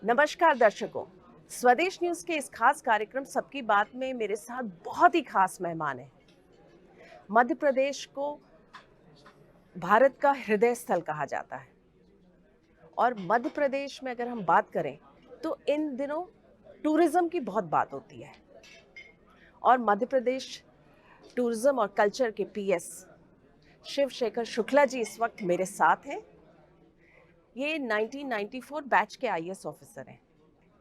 नमस्कार दर्शकों। स्वदेश न्यूज के इस खास कार्यक्रम सबकी बात में मेरे साथ बहुत ही खास मेहमान हैं। मध्य प्रदेश को भारत का हृदय स्थल कहा जाता है और मध्य प्रदेश में अगर हम बात करें तो इन दिनों टूरिज्म की बहुत बात होती है और मध्य प्रदेश टूरिज्म और कल्चर के पीएस शिव शेखर शुक्ला जी इस वक्त मेरे साथ हैं। ये 1994 बैच के आईएएस ऑफिसर हैं,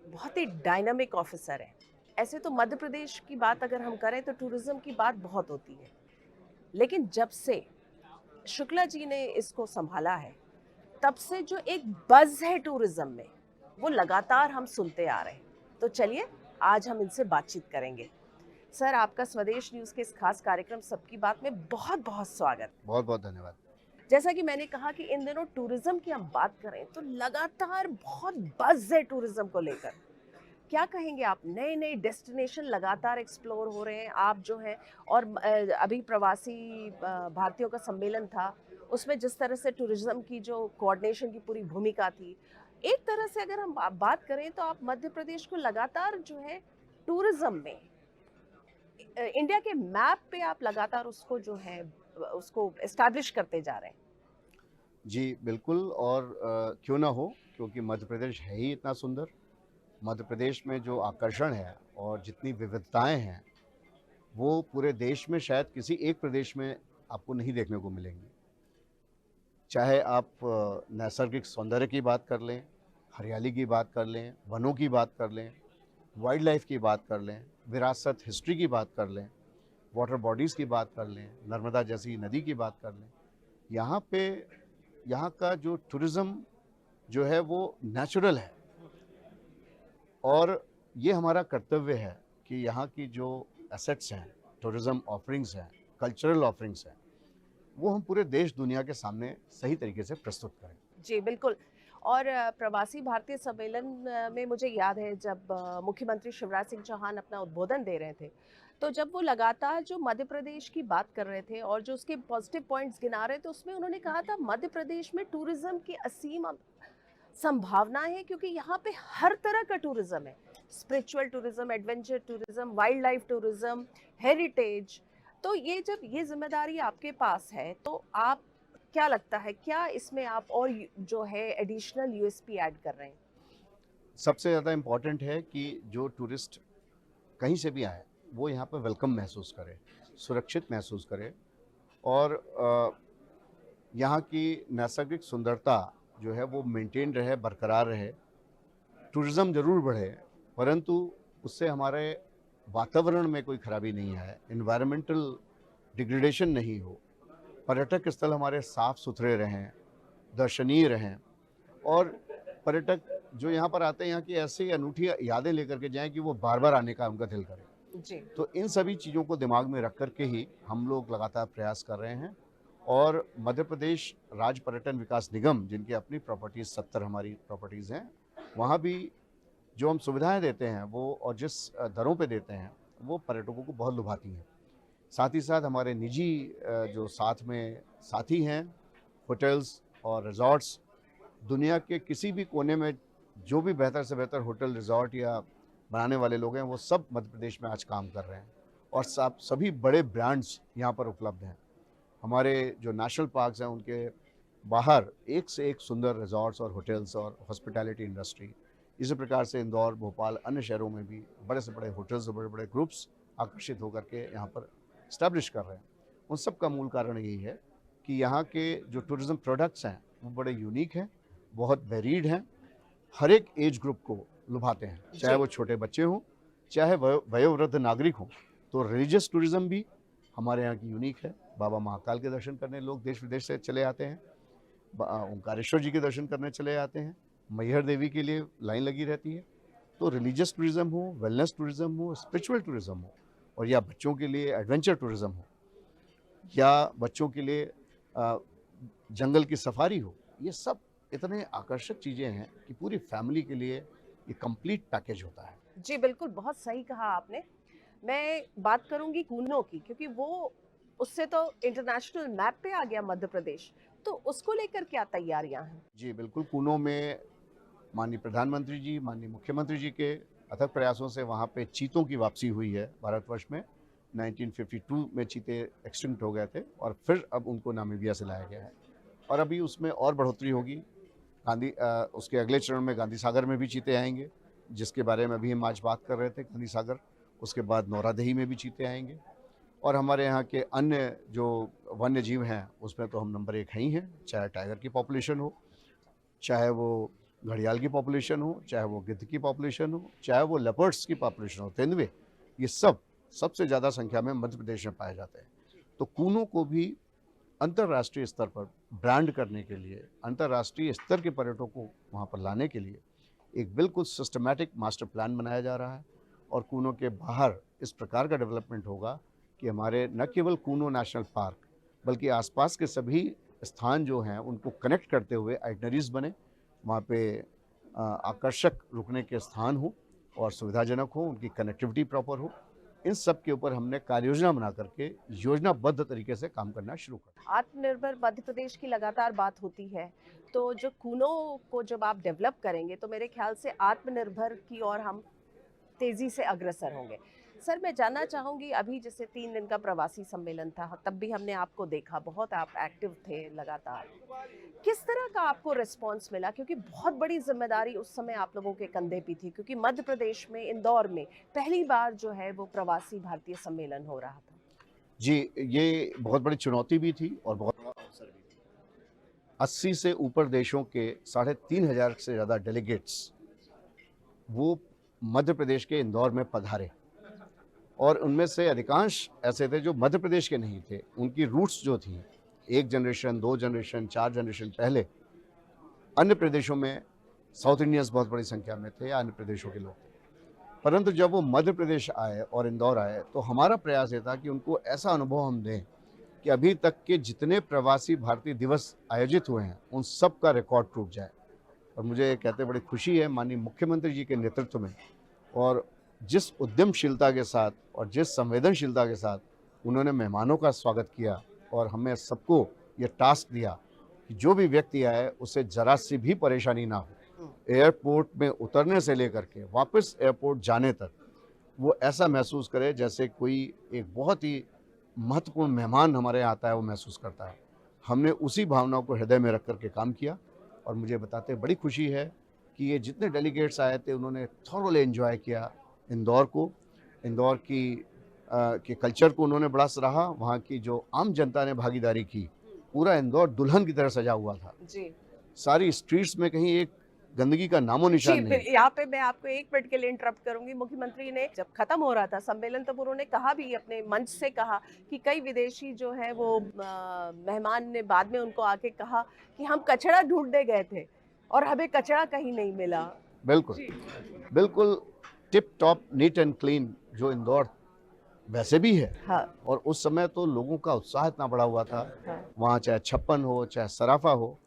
बहुत ही डायनामिक ऑफिसर है। ऐसे तो मध्य प्रदेश की बात अगर हम करें तो टूरिज्म की बात बहुत होती है, लेकिन जब से शुक्ला जी ने इसको संभाला है तब से जो एक बज़ है टूरिज्म में वो लगातार हम सुनते आ रहे हैं। तो चलिए आज हम इनसे बातचीत करेंगे। सर, आपका स्वदेश न्यूज के इस खास कार्यक्रम सबकी बात में बहुत बहुत स्वागत। बहुत बहुत धन्यवाद। जैसा कि मैंने कहा कि इन दिनों टूरिज्म की हम बात करें तो लगातार बहुत बज़ है टूरिज्म को लेकर। क्या कहेंगे आप? नए नए डेस्टिनेशन लगातार एक्सप्लोर हो रहे हैं आप जो है, और अभी प्रवासी भारतीयों का सम्मेलन था, उसमें जिस तरह से टूरिज्म की जो कोऑर्डिनेशन की पूरी भूमिका थी, एक तरह से अगर हम बात करें तो आप मध्य प्रदेश को लगातार जो है टूरिज्म में इंडिया के मैप पे आप लगातार उसको जो है उसको एस्टैब्लिश करते जा रहे हैं। जी, बिल्कुल। और क्यों ना हो, क्योंकि मध्य प्रदेश है ही इतना सुंदर। मध्य प्रदेश में जो आकर्षण है और जितनी विविधताएं हैं वो पूरे देश में शायद किसी एक प्रदेश में आपको नहीं देखने को मिलेंगी। चाहे आप नैसर्गिक सौंदर्य की बात कर लें, हरियाली की बात कर लें, वनों की बात कर लें, वाइल्ड लाइफ की बात कर लें, विरासत हिस्ट्री की बात कर लें, वाटर बॉडीज़ की बात कर लें, नर्मदा जैसी नदी की बात कर लें। यहाँ पे यहाँ का जो टूरिज़्म जो है वो नेचुरल है और ये हमारा कर्तव्य है कि यहाँ की जो एसेट्स हैं, टूरिज़्म ऑफरिंग्स हैं, कल्चरल ऑफरिंग्स हैं, वो हम पूरे देश दुनिया के सामने सही तरीके से प्रस्तुत करें। जी, बिल्कुल। और प्रवासी भारतीय सम्मेलन में मुझे याद है जब मुख्यमंत्री शिवराज सिंह चौहान अपना उद्बोधन दे रहे थे, तो जब वो लगातार जो मध्य प्रदेश की बात कर रहे थे और जो उसके पॉजिटिव पॉइंट्स गिना रहे थे, उसमें उन्होंने कहा था मध्य प्रदेश में टूरिज्म की असीम संभावनाएं हैं, क्योंकि यहाँ पे हर तरह का टूरिज्म है। Spiritual tourism, adventure tourism, wild life tourism, heritage. तो ये जब ये जिम्मेदारी आपके पास है तो आप, क्या लगता है क्या इसमें आप और जो है एडिशनल यूएसपी ऐड कर रहे हैं? सबसे ज़्यादा इम्पॉर्टेंट है कि जो टूरिस्ट कहीं से भी आए वो यहाँ पर वेलकम महसूस करे, सुरक्षित महसूस करे और यहाँ की नैसर्गिक सुंदरता जो है वो मेंटेन रहे, बरकरार रहे। टूरिज़्म ज़रूर बढ़े, परंतु उससे हमारे वातावरण में कोई खराबी नहीं आए, एनवायरमेंटल डिग्रेडेशन नहीं हो, पर्यटक स्थल हमारे साफ़ सुथरे रहें, दर्शनीय रहें और पर्यटक जो यहाँ पर आते हैं यहाँ की ऐसी अनूठी यादें लेकर के जाएँ कि वो बार-बार आने का उनका दिल करे। जी। तो इन सभी चीज़ों को दिमाग में रख कर के ही हम लोग लगातार प्रयास कर रहे हैं और मध्य प्रदेश राज्य पर्यटन विकास निगम, जिनकी अपनी प्रॉपर्टीज़ 70 हमारी प्रॉपर्टीज़ हैं, वहाँ भी जो हम सुविधाएं देते हैं वो और जिस दरों पे देते हैं वो पर्यटकों को बहुत लुभाती हैं। साथ ही साथ हमारे निजी जो साथ में साथी हैं, होटल्स और रिज़ॉर्ट्स, दुनिया के किसी भी कोने में जो भी बेहतर से बेहतर होटल, रिज़ॉर्ट या बनाने वाले लोग हैं, वो सब मध्य प्रदेश में आज काम कर रहे हैं और सब सभी बड़े ब्रांड्स यहाँ पर उपलब्ध हैं। हमारे जो नेशनल पार्क्स हैं उनके बाहर एक से एक सुंदर रिज़ॉर्ट्स और होटल्स और हॉस्पिटैलिटी इंडस्ट्री। इसी प्रकार से इंदौर, भोपाल, अन्य शहरों में भी बड़े से बड़े होटल्स और बड़े-बड़े ग्रुप्स आकर्षित होकर के यहाँ पर एस्टैब्लिश कर रहे हैं। उन सब का मूल कारण यही है कि यहाँ के जो टूरिज़्म प्रोडक्ट्स हैं वो बड़े यूनिक हैं, बहुत वेरीड हैं, हर एक एज ग्रुप को लुभाते हैं, चाहे जी। वो छोटे बच्चे हों, चाहे वयोवृद्ध नागरिक हों। तो रिलीजियस टूरिज़्म भी हमारे यहाँ की यूनिक है। बाबा महाकाल के दर्शन करने लोग देश विदेश से चले आते हैं, ओंकारेश्वर जी के दर्शन करने चले आते हैं, मैहर देवी के लिए लाइन लगी रहती है। तो रिलीजियस टूरिज़्म हो, वेलनेस टूरिज़्म हो, स्पिरिचुअल टूरिज़्म हो और या बच्चों के लिए एडवेंचर टूरिज़्म हो या बच्चों के लिए जंगल की सफारी हो, ये सब इतने आकर्षक चीज़ें हैं कि पूरी फैमिली के लिए ये कंप्लीट पैकेज होता है। जी, बिल्कुल, बहुत सही कहा आपने। मैं बात करूंगी कूनो की, क्योंकि वो उससे तो इंटरनेशनल मैप पे आ गया मध्य प्रदेश। तो उसको लेकर क्या तैयारियां हैं? जी, बिल्कुल। कूनो में माननीय प्रधानमंत्री जी, माननीय मुख्यमंत्री जी के अथक प्रयासों से वहाँ पे चीतों की वापसी हुई है भारतवर्ष में। 1952 में चीते एक्सटिंक्ट हो गए थे और फिर अब उनको नामीबिया से लाया गया है और अभी उसमें और बढ़ोतरी होगी। उसके अगले चरण में गांधी सागर में भी चीते आएंगे, जिसके बारे में अभी हम आज बात कर रहे थे, गांधी सागर। उसके बाद नौरादही में भी चीते आएंगे और हमारे यहाँ के अन्य जो वन्य जीव हैं उसमें तो हम नंबर 1 ही हैं, चाहे टाइगर की पॉपुलेशन हो, चाहे वो घड़ियाल की पॉपुलेशन हो, चाहे वो गिद्ध की पॉपुलेशन हो, चाहे वो लेपर्ड्स की पॉपुलेशन हो, तेंदुए, ये सब सबसे ज़्यादा संख्या में मध्य प्रदेश में पाए जाते हैं। तो कूनों को भी अंतर्राष्ट्रीय स्तर पर ब्रांड करने के लिए, अंतर्राष्ट्रीय स्तर के पर्यटकों को वहाँ पर लाने के लिए एक बिल्कुल सिस्टमैटिक मास्टर प्लान बनाया जा रहा है और कूनों के बाहर इस प्रकार का डेवलपमेंट होगा कि हमारे न केवल कूनो नेशनल पार्क बल्कि आसपास के सभी स्थान जो हैं उनको कनेक्ट करते हुए आइटनरीज बने, वहाँ पे आकर्षक रुकने के स्थान हो और सुविधाजनक हो, उनकी कनेक्टिविटी प्रॉपर हो। इन सब के ऊपर हमने कार्य योजना बना करके योजनाबद्ध तरीके से काम करना शुरू कर। आत्मनिर्भर मध्य प्रदेश की लगातार बात होती है, तो जो कूनों को जब आप डेवलप करेंगे तो मेरे ख्याल से आत्मनिर्भर की ओर हम तेजी से अग्रसर होंगे। सर, मैं जानना चाहूँगी, अभी जैसे 3 दिन का प्रवासी सम्मेलन था, तब भी हमने आपको देखा, बहुत आप एक्टिव थे लगातार। किस तरह का आपको रिस्पॉन्स मिला? क्योंकि बहुत बड़ी जिम्मेदारी उस समय आप लोगों के कंधे पे थी, क्योंकि मध्य प्रदेश में इंदौर में पहली बार जो है वो प्रवासी भारतीय सम्मेलन हो रहा था। जी, ये बहुत बड़ी चुनौती भी थी और बहुत बड़ा अवसर भी था। 80 से ऊपर देशों के 3,500 से ज़्यादा डेलीगेट्स वो मध्य प्रदेश के इंदौर में पधारे और उनमें से अधिकांश ऐसे थे जो मध्य प्रदेश के नहीं थे। उनकी रूट्स जो थी 1 जनरेशन, 2 जनरेशन, 4 जनरेशन पहले अन्य प्रदेशों में साउथ इंडियंस बहुत बड़ी संख्या में थे या अन्य प्रदेशों के लोग थे। परंतु जब वो मध्य प्रदेश आए और इंदौर आए तो हमारा प्रयास ये था कि उनको ऐसा अनुभव हम दें कि अभी तक के जितने प्रवासी भारतीय दिवस आयोजित हुए हैं उन सब का रिकॉर्ड टूट जाए। और मुझे कहते बड़ी खुशी है, माननीय मुख्यमंत्री जी के नेतृत्व में और जिस उद्यमशीलता के साथ और जिस संवेदनशीलता के साथ उन्होंने मेहमानों का स्वागत किया और हमें सबको ये टास्क दिया कि जो भी व्यक्ति आए उसे जरा सी भी परेशानी ना हो। एयरपोर्ट में उतरने से लेकर के वापस एयरपोर्ट जाने तक वो ऐसा महसूस करे जैसे कोई एक बहुत ही महत्वपूर्ण मेहमान हमारे यहाँ आता है, वो महसूस करता है। हमने उसी भावना को हृदय में रख करके काम किया और मुझे बताते बड़ी खुशी है कि ये जितने डेलीगेट्स आए थे उन्होंने थॉरोली एंजॉय किया इंदौर को, इंदौर के कल्चर को उन्होंने बड़ा सराहा। वहाँ की जो आम जनता ने भागीदारी की, पूरा इंदौर दुल्हन की तरह सजा हुआ था जी। सारी स्ट्रीट्स में कहीं एक गंदगी का नामो निशान नहीं। फिर यहाँ पे मैं आपको 1 मिनट के लिए इंटरप्ट करूंगी। मुख्यमंत्री ने जब खत्म हो रहा था सम्मेलन तब उन्होंने कहा भी, अपने मंच से कहा कि कई विदेशी जो है वो मेहमान ने बाद में उनको आके कहा कि हम कचरा ढूंढने गए थे और हमें कचरा कहीं नहीं मिला। बिल्कुल बिल्कुल tip top neat and clean जो इंदौर वैसे भी है। हाँ। और उस समय तो लोगों का उत्साह इतना बढ़ा हुआ था। हाँ। वहाँ चाहे छप्पन हो चाहे सराफा हो,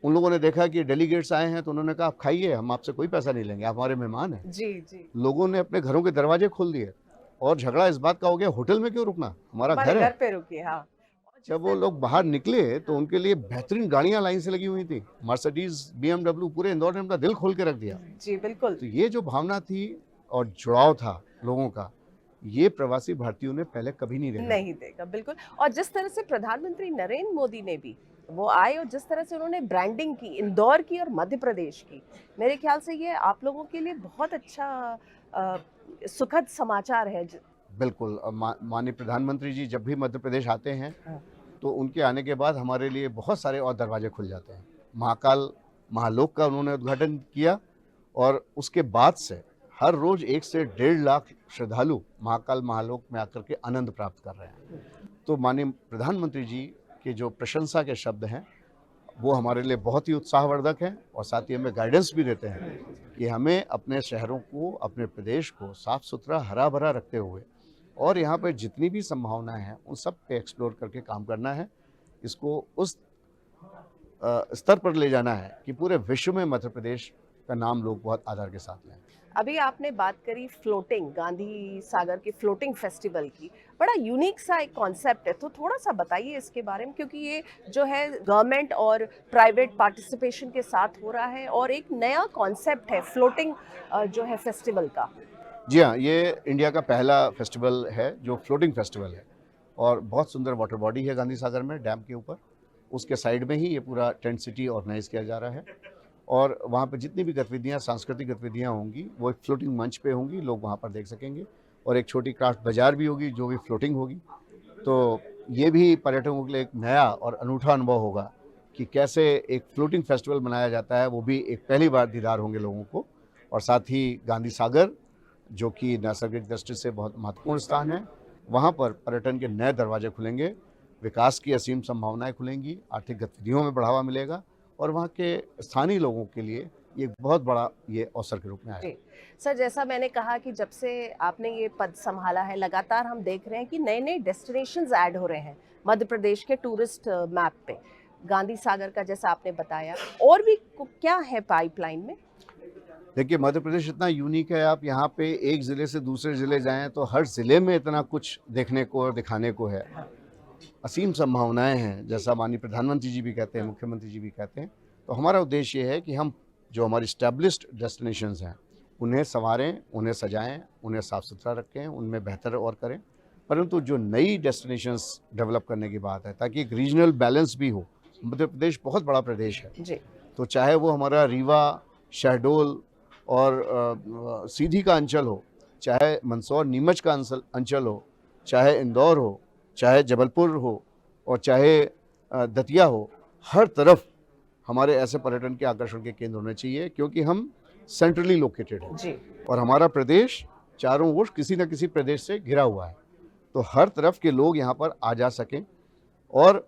उन लोगों ने देखा कि डेलीगेट्स आए हैं तो उन्होंने कहा आप खाइए, हम आपसे कोई पैसा नहीं लेंगे, आप हमारे मेहमान हैं। जी जी। लोगों ने अपने घरों के दरवाजे खोल दिए और झगड़ा इस बात का हो गया होटल में क्यों रुकना, हमारा घर है। घर पे रुकिए। हाँ। जब वो लोग बाहर निकले तो उनके लिए बेहतरीन गाड़ियां लाइन से लगी हुई थी, मर्सिडीज, BMW, पूरे इंदौर ने उनका दिल खोल के रख दिया। जी बिल्कुल। तो ये जो भावना थी और जुड़ाव था लोगों का, ये प्रवासी भारतीयों ने पहले कभी नहीं देखा। बिल्कुल। और जिस तरह से प्रधानमंत्री नरेंद्र मोदी ने भी वो आए और जिस तरह से उन्होंने ब्रांडिंग की इंदौर की और मध्य प्रदेश की, मेरे ख्याल से ये आप लोगों के लिए बहुत अच्छा सुखद समाचार है। बिल्कुल। माननीय प्रधानमंत्री जी जब भी मध्य प्रदेश आते हैं हाँ। तो उनके आने के बाद हमारे लिए बहुत सारे और दरवाजे खुल जाते हैं। महाकाल महालोक का उन्होंने उद्घाटन किया और उसके बाद से हर रोज 1 से 1.5 लाख श्रद्धालु महाकाल महालोक में आकर के आनंद प्राप्त कर रहे हैं। तो माननीय प्रधानमंत्री जी के जो प्रशंसा के शब्द हैं वो हमारे लिए बहुत ही उत्साहवर्धक हैं और साथ ही हमें गाइडेंस भी देते हैं कि हमें अपने शहरों को, अपने प्रदेश को साफ सुथरा हरा भरा रखते हुए और यहाँ पर जितनी भी संभावनाएं हैं उन सब पे एक्सप्लोर करके काम करना है। इसको उस स्तर पर ले जाना है कि पूरे विश्व में मध्य प्रदेश का नाम लोग बहुत आदर के साथ लें। अभी आपने बात करी फ्लोटिंग, गांधी सागर की फ्लोटिंग फेस्टिवल की। बड़ा यूनिक सा एक कॉन्सेप्ट है, तो थोड़ा सा बताइए इसके बारे में, क्योंकि ये जो है गवर्नमेंट और प्राइवेट पार्टिसिपेशन के साथ हो रहा है और एक नया कॉन्सेप्ट है फ्लोटिंग जो है फेस्टिवल का। जी हाँ, ये इंडिया का पहला फेस्टिवल है जो फ्लोटिंग फेस्टिवल है और बहुत सुंदर वाटर बॉडी है गांधी सागर में डैम के ऊपर। उसके साइड में ही ये पूरा टेंट सिटी ऑर्गेनाइज किया जा रहा है और वहाँ पे जितनी भी गतिविधियाँ, सांस्कृतिक गतिविधियाँ होंगी वो एक फ्लोटिंग मंच पे होंगी, लोग वहाँ पर देख सकेंगे और एक छोटी क्राफ्ट बाजार भी होगी जो भी फ्लोटिंग होगी। तो ये भी पर्यटकों के लिए एक नया और अनूठा अनुभव होगा कि कैसे एक फ्लोटिंग फेस्टिवल मनाया जाता है, वो भी एक पहली बार दीदार होंगे लोगों को। और साथ ही गांधी सागर जो कि नैसर्गिक दृष्टि से बहुत महत्वपूर्ण स्थान है, वहाँ पर पर्यटन के नए दरवाजे खुलेंगे, विकास की असीम संभावनाएं खुलेंगी, आर्थिक गतिविधियों में बढ़ावा मिलेगा और वहाँ के स्थानीय लोगों के लिए ये बहुत बड़ा ये अवसर के रूप में आएगा। जी सर, जैसा मैंने कहा कि जब से आपने ये पद संभाला है, लगातार हम देख रहे हैं कि नए नए डेस्टिनेशंस ऐड हो रहे हैं मध्य प्रदेश के टूरिस्ट मैप पे। गांधी सागर का जैसा आपने बताया, और भी क्या है पाइपलाइन में? देखिए, मध्य प्रदेश इतना यूनिक है, आप यहाँ पे एक ज़िले से दूसरे ज़िले जाएँ तो हर ज़िले में इतना कुछ देखने को और दिखाने को है। असीम संभावनाएं हैं, जैसा माननीय प्रधानमंत्री जी भी कहते हैं, मुख्यमंत्री जी भी कहते हैं। तो हमारा उद्देश्य ये है कि हम जो हमारी स्टैब्लिश्ड डेस्टिनेशंस हैं उन्हें संवारें, उन्हें सजाएं, उन्हें साफ सुथरा रखें, उनमें बेहतर और करें। परंतु जो नई डेस्टिनेशंस डेवलप करने की बात है ताकि एक रीजनल बैलेंस भी हो। मध्य प्रदेश बहुत बड़ा प्रदेश है, जी तो चाहे वो हमारा रीवा, शहडोल और सीधी का अंचल हो, चाहे मंदसौर नीमच का अंचल हो, चाहे इंदौर हो, चाहे जबलपुर हो और चाहे दतिया हो, हर तरफ हमारे ऐसे पर्यटन के आकर्षण के केंद्र होने चाहिए क्योंकि हम सेंट्रली लोकेटेड हैं जी और हमारा प्रदेश चारों ओर किसी न किसी प्रदेश से घिरा हुआ है। तो हर तरफ के लोग यहाँ पर आ जा सकें और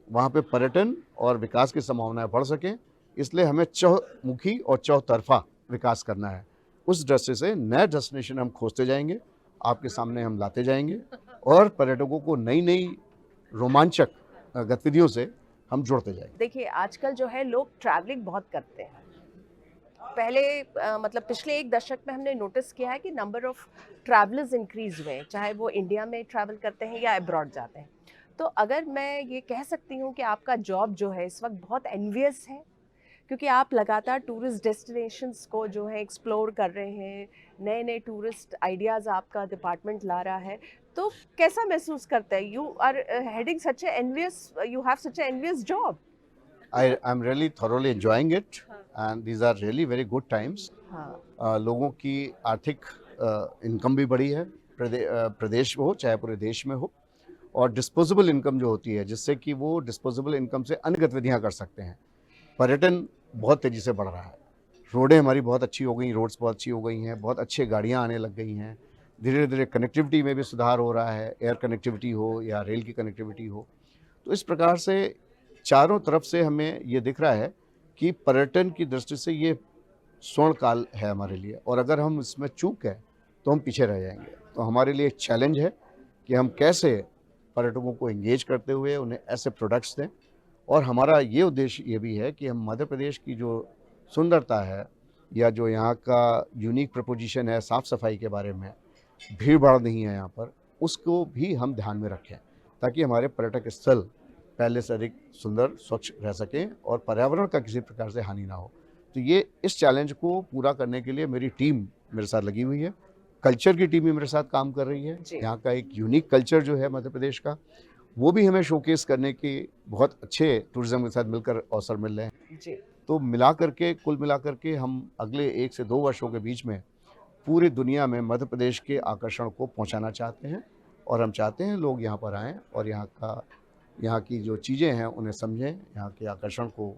वहाँ पे पर्यटन और विकास की संभावनाएं बढ़ सकें, इसलिए हमें चहुमुखी और चौतरफा विकास करना है। उस दृष्टि से नए डेस्टिनेशन हम खोजते जाएंगे, आपके सामने हम लाते जाएंगे और पर्यटकों को नई नई रोमांचक गतिविधियों से हम जोड़ते जाएंगे। देखिए, आजकल जो है लोग ट्रैवलिंग बहुत करते हैं। पहले मतलब पिछले एक दशक में हमने नोटिस किया है कि नंबर ऑफ ट्रैवलर्स इंक्रीज हुए हैं, चाहे वो इंडिया में ट्रैवल करते हैं या अब्रॉड जाते हैं। तो अगर मैं ये कह सकती हूँ कि आपका जॉब जो है इस वक्त बहुत एनवियस है, क्योंकि आप लगातार टूरिस्ट डेस्टिनेशंस को जो है एक्सप्लोर कर रहे हैं, नए नए टूरिस्ट आइडियाज़ आपका डिपार्टमेंट ला रहा है। तो कैसा महसूस करते हैं? You are heading such a envious, you have such a envious job. I'm really thoroughly enjoying it and these are really very good times. हाँ लोगों की आर्थिक इनकम भी बढ़ी है, प्रदेश हो चाहे पूरे देश में हो, और डिस्पोजेबल इनकम जो होती है जिससे कि वो डिस्पोजेबल इनकम से अन्य गतिविधियाँ कर सकते हैं। पर्यटन बहुत तेज़ी से बढ़ रहा है, रोडें हमारी बहुत अच्छी हो गई, रोड्स बहुत अच्छी हो गई हैं, बहुत अच्छी गाड़ियाँ आने लग गई हैं, धीरे धीरे कनेक्टिविटी में भी सुधार हो रहा है, एयर कनेक्टिविटी हो या रेल की कनेक्टिविटी हो। तो इस प्रकार से चारों तरफ से हमें ये दिख रहा है कि पर्यटन की दृष्टि से ये स्वर्ण काल है हमारे लिए और अगर हम इसमें चूक गए तो हम पीछे रह जाएंगे। तो हमारे लिए एक चैलेंज है कि हम कैसे पर्यटकों को एंगेज करते हुए उन्हें ऐसे प्रोडक्ट्स दें और हमारा ये उद्देश्य ये भी है कि हम मध्य प्रदेश की जो सुंदरता है या जो यहाँ का यूनिक प्रपोजिशन है साफ़ सफाई के बारे में, भीड़ भाड़ नहीं है यहाँ पर, उसको भी हम ध्यान में रखें ताकि हमारे पर्यटक स्थल पहले से अधिक सुंदर स्वच्छ रह सकें और पर्यावरण का किसी प्रकार से हानि ना हो। तो ये इस चैलेंज को पूरा करने के लिए मेरी टीम मेरे साथ लगी हुई है, कल्चर की टीम भी मेरे साथ काम कर रही है। यहाँ का एक यूनिक कल्चर जो है मध्य प्रदेश का, वो भी हमें शोकेस करने के बहुत अच्छे टूरिज्म के साथ मिलकर अवसर मिल रहे हैं जी। तो कुल मिलाकर के हम अगले 1 से 2 वर्षों के बीच में पूरी दुनिया में मध्य प्रदेश के आकर्षण को पहुंचाना चाहते हैं और हम चाहते हैं लोग यहाँ पर आएँ और यहाँ की जो चीज़ें हैं उन्हें समझें, यहाँ के आकर्षण को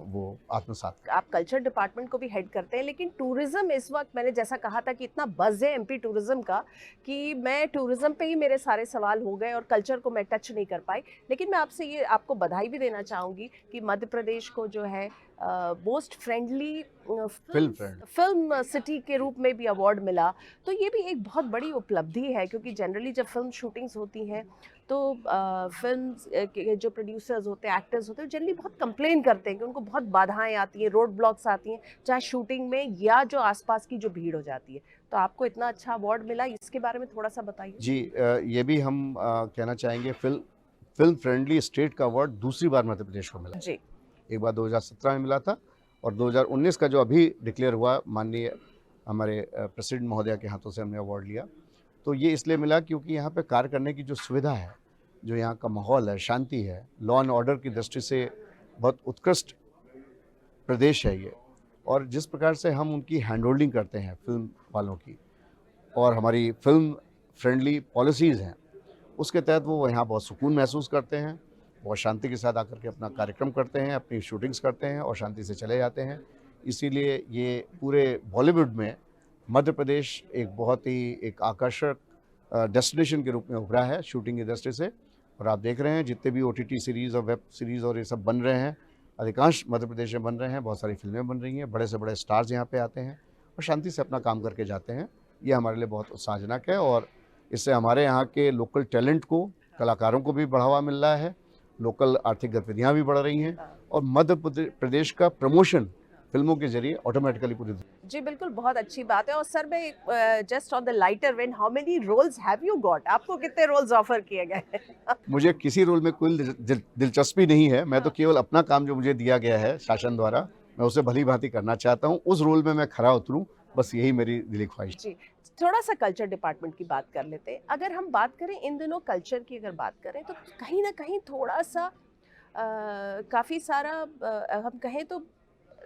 वो आत्मसात करें। आप कल्चर डिपार्टमेंट को भी हेड करते हैं, लेकिन टूरिज्म इस वक्त, मैंने जैसा कहा था कि इतना बज़ है एमपी टूरिज्म का कि मैं टूरिज्म पे ही मेरे सारे सवाल हो गए और कल्चर को मैं टच नहीं कर पाई। लेकिन मैं आपसे ये आपको बधाई भी देना चाहूँगी कि मध्य प्रदेश को जो है most friendly friend. Film city के रूप में भी अवार्ड मिला, तो ये भी एक बहुत बड़ी उपलब्धि है, क्योंकि जनरली जब फिल्म शूटिंग्स होती हैं तो फिल्म के जो प्रोड्यूसर्स होते हैं, एक्टर्स होते हैं, जनरली बहुत कंप्लेन करते हैं कि उनको बहुत बाधाएं आती हैं, रोड ब्लॉक्स आती हैं, चाहे शूटिंग में या जो आसपास की जो भीड़ हो जाती है। तो आपको इतना अच्छा अवार्ड मिला, इसके बारे में थोड़ा सा बताइए। जी, ये भी हम कहना चाहेंगे, फिल्म फ्रेंडली स्टेट का अवार्ड दूसरी बार मध्य प्रदेश को मिला। जी। एक बार 2017 में मिला था, और 2019 का जो अभी डिक्लेयर हुआ, माननीय हमारे प्रेसिडेंट महोदया के हाथों से हमने अवार्ड लिया। तो ये इसलिए मिला क्योंकि यहाँ पे कार्य करने की जो सुविधा है, जो यहाँ का माहौल है, शांति है, लॉ एंड ऑर्डर की दृष्टि से बहुत उत्कृष्ट प्रदेश है ये। और जिस प्रकार से हम उनकी हैंड होल्डिंग करते हैं फिल्म वालों की, और हमारी फिल्म फ्रेंडली पॉलिसीज़ हैं, उसके तहत वो यहाँ बहुत सुकून महसूस करते हैं, बहुत शांति के साथ आकर के अपना कार्यक्रम करते हैं, अपनी शूटिंग्स करते हैं और शांति से चले जाते हैं। इसीलिए ये पूरे बॉलीवुड में मध्य प्रदेश एक बहुत ही एक आकर्षक डेस्टिनेशन के रूप में उभरा है शूटिंग की दृष्टि से। और आप देख रहे हैं जितने भी OTT सीरीज़ और वेब सीरीज़ और ये सब बन रहे हैं, अधिकांश मध्य प्रदेश में बन रहे हैं। बहुत सारी फिल्में बन रही हैं, बड़े से बड़े स्टार्स यहाँ पे आते हैं और शांति से अपना काम करके जाते हैं। ये हमारे लिए बहुत उत्साहजनक है, और इससे हमारे यहाँ के लोकल टैलेंट को, कलाकारों को भी बढ़ावा मिल रहा है, लोकल आर्थिक गतिविधियाँ भी बढ़ रही हैं, और मध्य प्रदेश का प्रमोशन फिल्मों के जरिए ऑटोमेटिकली पूरी। जी बिल्कुल, बहुत अच्छी बात है। और सर, मैं just on the lighter vein, how many roles have you got? आपको कितने रोल्स ऑफर किए गए? मुझे किसी रोल में कोई दिलचस्पी नहीं है। मैं तो केवल अपना काम जो मुझे दिया गया है शासन द्वारा, मैं उसे भली भांति करना चाहता हूँ। उस रोल में मैं खरा उतरूँ, बस यही मेरी दिली ख्वाहिश। जी, थोड़ा सा कल्चर डिपार्टमेंट की बात कर लेते हैं। अगर हम बात करें इन दिनों कल्चर की, अगर बात करें तो कहीं ना कहीं थोड़ा सा काफ़ी सारा हम कहें तो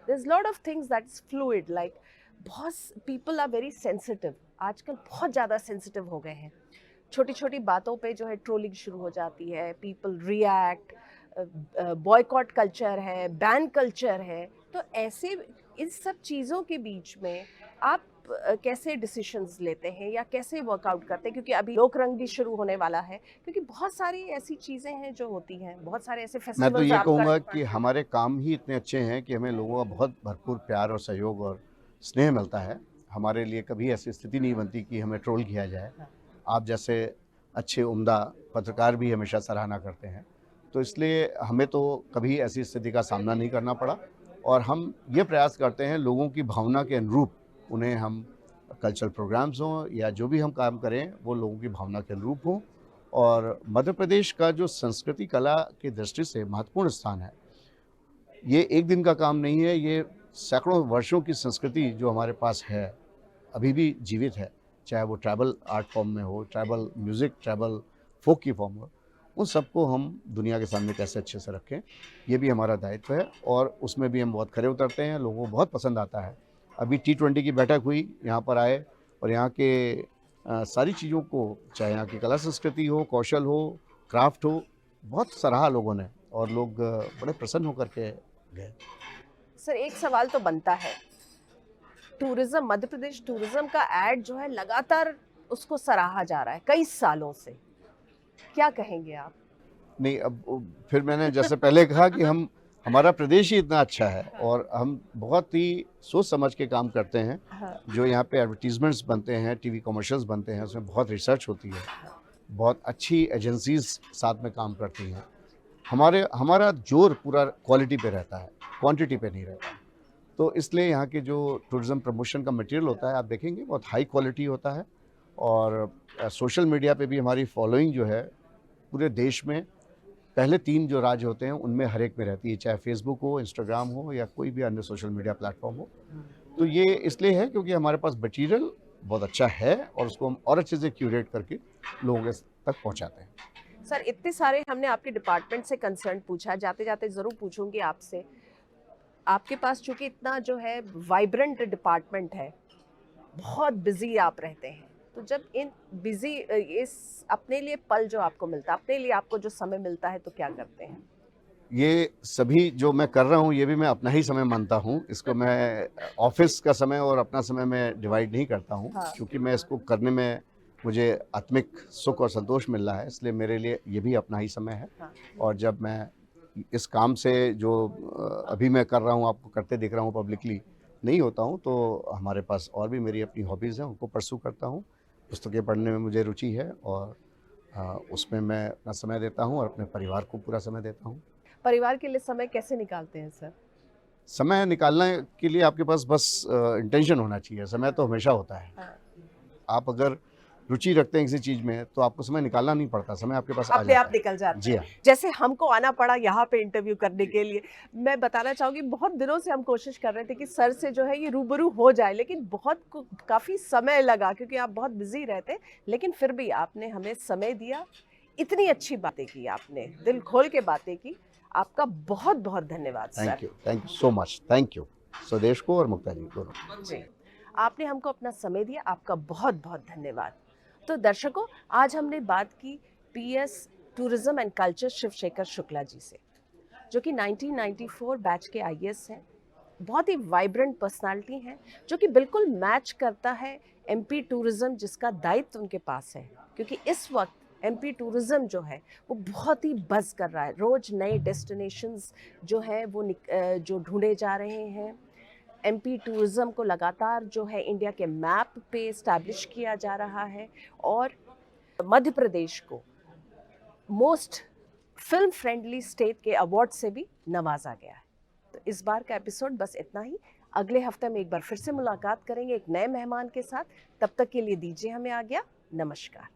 there's lot of things that's fluid, like बहुत people are very sensitive, आजकल बहुत ज़्यादा सेंसिटिव हो गए हैं। छोटी छोटी बातों पे जो है ट्रोलिंग शुरू हो जाती है, पीपल रिएक्ट, बॉयकॉट कल्चर है, बैन कल्चर है। तो ऐसे इन सब चीज़ों के बीच में आप कैसे डिसीशंस लेते हैं या कैसे वर्कआउट करते हैं? क्योंकि अभी लोक रंग भी शुरू होने वाला है, क्योंकि बहुत सारी ऐसी चीज़ें हैं जो होती हैं, बहुत सारे ऐसे मैं फेस्टिवल्स तो ये आप कहूँगा करते कि हैं। हमारे काम ही इतने अच्छे हैं कि हमें लोगों का बहुत भरपूर प्यार और सहयोग और स्नेह मिलता है। हमारे लिए कभी ऐसी स्थिति नहीं बनती कि हमें ट्रोल किया जाए। आप जैसे अच्छे उम्दा पत्रकार भी हमेशा सराहना करते हैं, तो इसलिए हमें तो कभी ऐसी स्थिति का सामना नहीं करना पड़ा। और हम ये प्रयास करते हैं लोगों की भावना के अनुरूप उन्हें हम कल्चरल प्रोग्राम्स हों या जो भी हम काम करें वो लोगों की भावना के अनुरूप हों। और मध्य प्रदेश का जो संस्कृति कला की दृष्टि से महत्वपूर्ण स्थान है, ये एक दिन का काम नहीं है, ये सैकड़ों वर्षों की संस्कृति जो हमारे पास है अभी भी जीवित है। चाहे वो ट्राइबल आर्ट फॉर्म में हो, ट्राइबल म्यूज़िक, ट्राइबल फोक की फॉर्म हो, उन सबको हम दुनिया के सामने कैसे अच्छे से रखें, ये भी हमारा दायित्व है। और उसमें भी हम बहुत खरे उतरते हैं, लोगों को बहुत पसंद आता है। अभी T20 की बैठक हुई, यहाँ पर आए और यहाँ के सारी चीज़ों को, चाहे यहाँ की कला संस्कृति हो, कौशल हो, क्राफ्ट हो, बहुत सराहा लोगों ने, और लोग बड़े प्रसन्न होकर के गए। सर, एक सवाल तो बनता है, टूरिज्म, मध्य प्रदेश टूरिज्म का एड जो है लगातार उसको सराहा जा रहा है कई सालों से, क्या कहेंगे आप? नहीं, अब फिर मैंने जैसे पहले कहा कि हमारा प्रदेश ही इतना अच्छा है और हम बहुत ही सोच समझ के काम करते हैं। हाँ। जो यहाँ पे एडवर्टीजमेंट्स बनते हैं, टीवी कमर्शियल्स बनते हैं, उसमें बहुत रिसर्च होती है, बहुत अच्छी एजेंसीज साथ में काम करती हैं। हमारा जोर पूरा क्वालिटी पे रहता है, क्वांटिटी पे नहीं रहता। तो इसलिए यहाँ के जो टूरिज़्म प्रमोशन का मटेरियल होता है, आप देखेंगे बहुत हाई क्वालिटी होता है। और सोशल मीडिया पे भी हमारी फॉलोइंग जो है पूरे देश में पहले 3 जो राज्य होते हैं उनमें हर एक में रहती है, चाहे फेसबुक हो, इंस्टाग्राम हो या कोई भी अन्य सोशल मीडिया प्लेटफॉर्म हो। तो ये इसलिए है क्योंकि हमारे पास मटेरियल बहुत अच्छा है और उसको हम और अच्छे से क्यूरेट करके लोगों के तक पहुँचाते हैं। सर, इतने सारे हमने आपके डिपार्टमेंट से कंसर्न पूछा, जाते जाते ज़रूर पूछूंगी आपसे, आपके पास चूंकि इतना जो है वाइब्रेंट डिपार्टमेंट है, बहुत बिजी आप रहते हैं, तो जब इन बिजी इस अपने लिए पल जो आपको मिलता है, अपने लिए आपको जो समय मिलता है, तो क्या करते हैं? ये सभी जो मैं कर रहा हूँ ये भी मैं अपना ही समय मानता हूँ। इसको मैं ऑफिस का समय और अपना समय में डिवाइड नहीं करता हूँ। हाँ। क्योंकि मैं इसको करने में मुझे आत्मिक सुख और संतोष मिल रहा है, इसलिए मेरे लिए ये भी अपना ही समय है। हाँ। और जब मैं इस काम से जो अभी मैं कर रहा हूँ, आपको करते दिख रहा हूँ पब्लिकली, नहीं होता हूँ तो हमारे पास और भी मेरी अपनी हॉबीज़ हैं, उनको परस्यू करता हूँ। पुस्तकें पढ़ने में मुझे रुचि है और उसमें मैं अपना समय देता हूँ और अपने परिवार को पूरा समय देता हूँ। परिवार के लिए समय कैसे निकालते हैं सर? समय निकालने के लिए आपके पास बस इंटेंशन होना चाहिए, समय तो हमेशा होता है। हाँ, आप अगर रुचि रखते हैं किसी चीज़ में तो आपको समय निकालना नहीं पड़ता, समय आपके पास आ अपने जाता आप है। निकल जाता जी है। हाँ। जैसे हमको आना पड़ा यहाँ पे इंटरव्यू करने के लिए। मैं बताना चाहूँगी बहुत दिनों से हम कोशिश कर रहे थे कि सर से जो है ये रूबरू हो जाए, लेकिन काफ़ी समय लगा क्योंकि आप बहुत बिज़ी रहते, लेकिन फिर भी आपने हमें समय दिया, इतनी अच्छी बातें की आपने, दिल खोल के बातें की। आपका बहुत-बहुत धन्यवाद sir. Thank you so much. Thank you. स्वदेश को और मुक्ता जी दोनों। जी, आपने हमको अपना समय दिया, आपका बहुत-बहुत धन्यवाद। तो दर्शकों, आज हमने बात की PS tourism and culture Shivshekhar Shukla ji से, जो कि 1994 बैच के आईएएस हैं। बहुत ही वाइब्रेंट पर्सनालिटी हैं, जो कि बिल्कुल मैच करता है एमपी टूरिज़्म जिसका दायित्व उनके पास है। क्योंकि इस वक़्त एमपी टूरिज़्म जो है, वो बहुत ही बज़ कर रहा है। रोज़ नए डेस्टिनेशंस जो हैं वो जो ढूँढे जा रहे हैं। एमपी टूरिज़्म को लगातार जो है इंडिया के मैप पे एस्टैब्लिश किया जा रहा है और मध्य प्रदेश को मोस्ट फिल्म फ्रेंडली स्टेट के अवार्ड से भी नवाजा गया है। तो इस बार का एपिसोड बस इतना ही। अगले हफ्ते में एक बार फिर से मुलाकात करेंगे एक नए मेहमान के साथ। तब तक के लिए दीजिए हमें आज्ञा। नमस्कार।